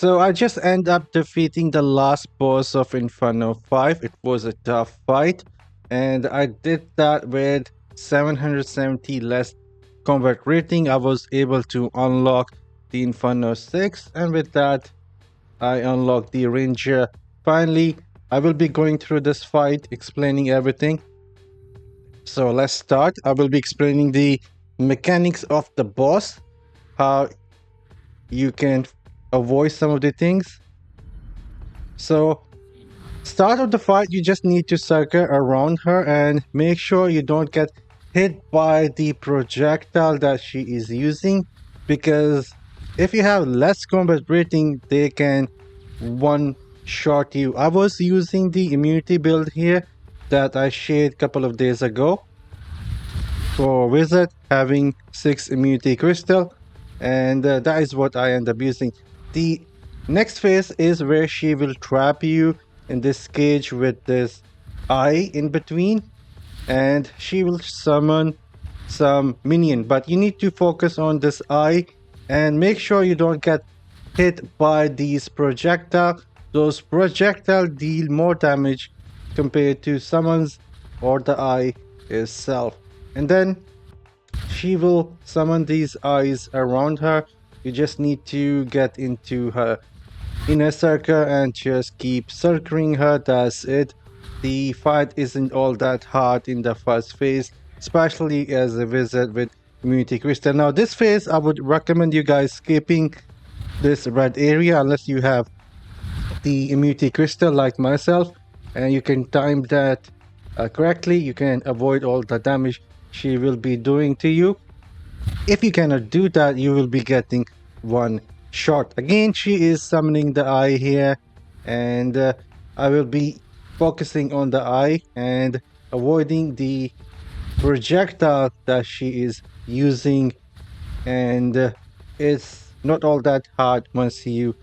So I just end up defeating the last boss of Inferno 5. It was a tough fight, and I did that with 770 less combat rating. I was able to unlock the Inferno 6, and with that, I unlocked the Ranger. Finally, I will be going through this fight, explaining everything. So let's start. I will be explaining the mechanics of the boss, how you can avoid some of the things. So, start of the fight, you just need to circle around her and make sure you don't get hit by the projectile that she is using, because if you have less combat rating, they can one-shot you. I was using the immunity build here that I shared a couple of days ago for wizard, having 6 immunity crystal, and that is what I end up using. The next phase is where she will trap you in this cage with this eye in between, and she will summon some minion, but you need to focus on this eye and make sure you don't get hit by these projectile. Those projectile deal more damage compared to summons or the eye itself. And then she will summon these eyes around her. You just need to get into her inner circle and just keep circling her. That's it. The fight isn't all that hard in the first phase, especially as a wizard with immunity crystal. Now this phase, I would recommend you guys skipping this red area unless you have the immunity crystal like myself, and you can time that correctly. You can avoid all the damage she will be doing to you. If you cannot do that, you will be getting one shot. Again, she is summoning the eye here, and I will be focusing on the eye and avoiding the projectile that she is using, and it's not all that hard once you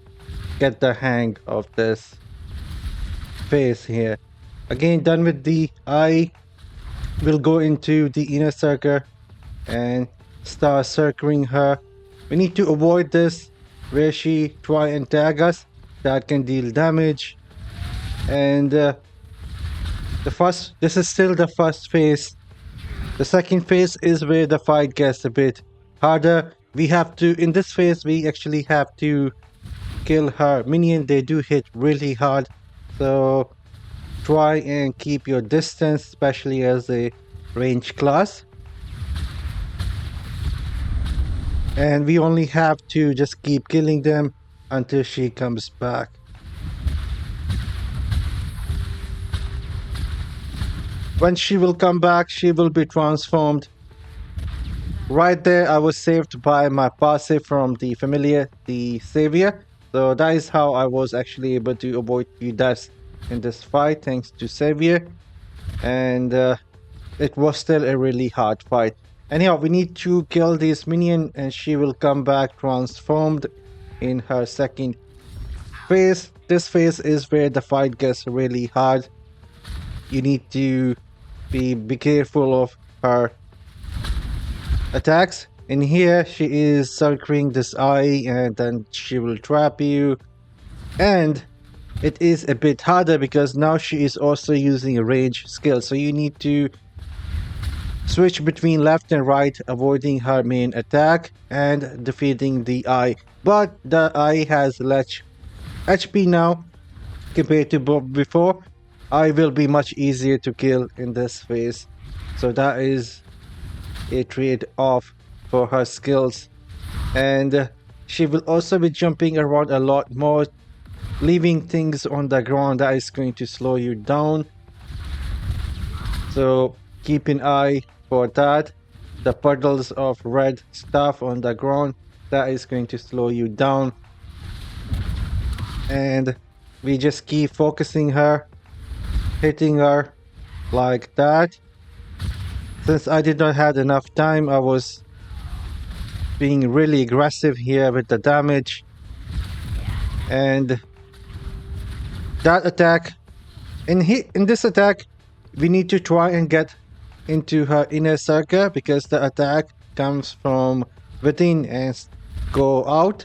get the hang of this phase here. Again, done with the eye, we'll go into the inner circle and start circling her. We need to avoid this where she try and tag us. That can deal damage. And this is still the first phase. The second phase is where the fight gets a bit harder. In this phase, we actually have to kill her minion. They do hit really hard, so try and keep your distance, especially as a range class. And we only have to just keep killing them until she comes back. When she will come back, she will be transformed. Right there, I was saved by my passive from the familiar, the savior. So that is how I was actually able to avoid few deaths in this fight, thanks to savior. And it was still a really hard fight. Anyhow, we need to kill this minion and she will come back transformed in her second phase. This phase is where the fight gets really hard. You need to be careful of her attacks. In here, she is circling this eye and then she will trap you. And it is a bit harder because now she is also using a range skill. So you need to switch between left and right, avoiding her main attack and defeating the eye. But the eye has less HP now compared to before. Eye will be much easier to kill in this phase. So that is a trade-off for her skills. And she will also be jumping around a lot more, leaving things on the ground. That is going to slow you down. So keep an eye for that. The puddles of red stuff on the ground, that is going to slow you down. And we just keep focusing her, hitting her like that. Since I did not have enough time, I was being really aggressive here with the damage. And that attack, in this attack, we need to try and get into her inner circle because the attack comes from within and go out.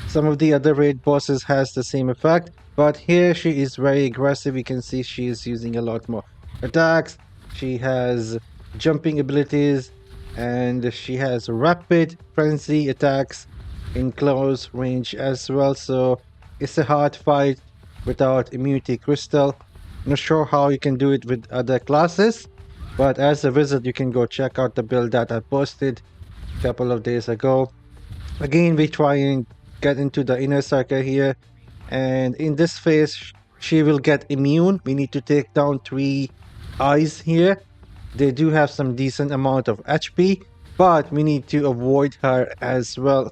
Some of the other raid bosses has the same effect, but here she is very aggressive. You can see she is using a lot more attacks. She has jumping abilities, and she has rapid frenzy attacks in close range as well. So it's a hard fight without immunity crystal. Not sure how you can do it with other classes, but as a wizard, you can go check out the build that I posted a couple of days ago. Again, we try and get into the inner circle here, and in this phase, she will get immune. We need to take down 3 eyes here. They do have some decent amount of HP, but we need to avoid her as well,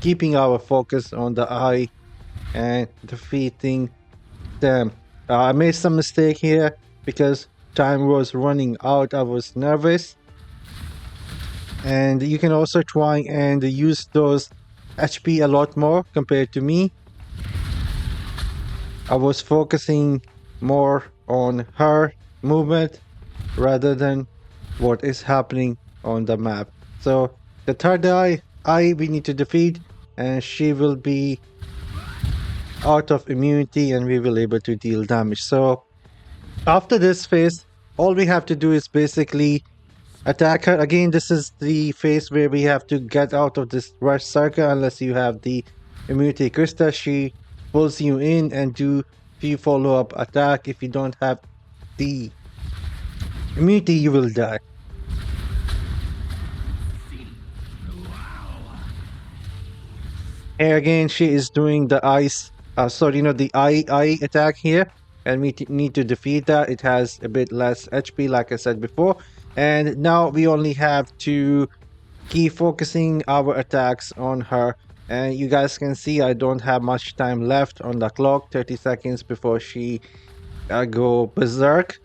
keeping our focus on the eye and defeating them. I made some mistake here because time was running out. I was nervous, and you can also try and use those HP a lot more compared to me. I was focusing more on her movement rather than what is happening on the map. So the third eye we need to defeat, and she will be out of immunity and we will able to deal damage. So after this phase, all we have to do is basically attack her. Again, this is the phase where we have to get out of this rush circle unless you have the immunity crystal. She pulls you in and do few follow-up attack. If you don't have the immunity, you will die. Here again, she is doing the ice, the eye attack here, and we need to defeat that. It has a bit less HP, like I said before, and now we only have to keep focusing our attacks on her. And you guys can see I don't have much time left on the clock, 30 seconds before she go berserk.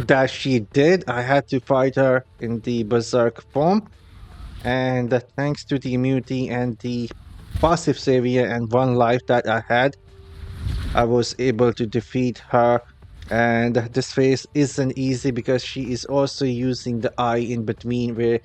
That she did. I had to fight her in the berserk form, and thanks to the immunity and the passive savior and 1 life that I had, I was able to defeat her. And this phase isn't easy because she is also using the eye in between where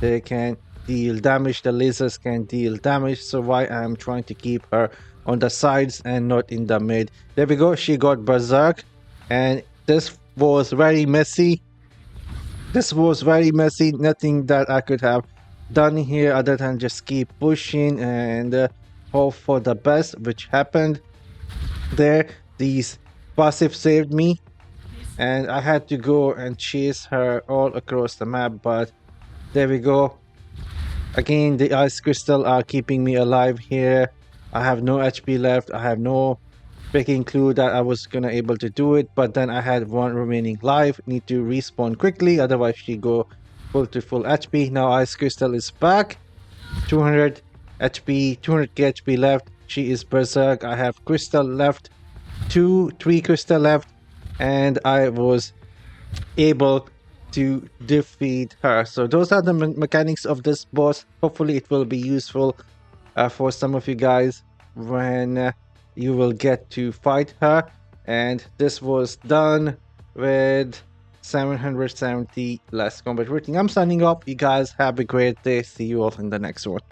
they can deal damage, the lasers can deal damage. So why I'm trying to keep her on the sides and not in the mid. There we go, she got berserk, and this was very messy. Nothing that I could have done here other than just keep pushing and hope for the best, which happened there. These passive saved me, and I had to go and chase her all across the map, but there we go. Again, the ice crystal are keeping me alive here. I have no HP left. I have no freaking clue that I was gonna able to do it, but then I had 1 remaining life. Need to respawn quickly, otherwise she go full to full HP. Now ice crystal is back. 200 HP, 200k HP left. She is berserk. I have crystal left, 3 crystal left, and I was able to defeat her. So those are the mechanics of this boss. Hopefully it will be useful for some of you guys when you will get to fight her. And this was done with 770 less combat rating. I'm signing off. You guys have a great day. See you all in the next one.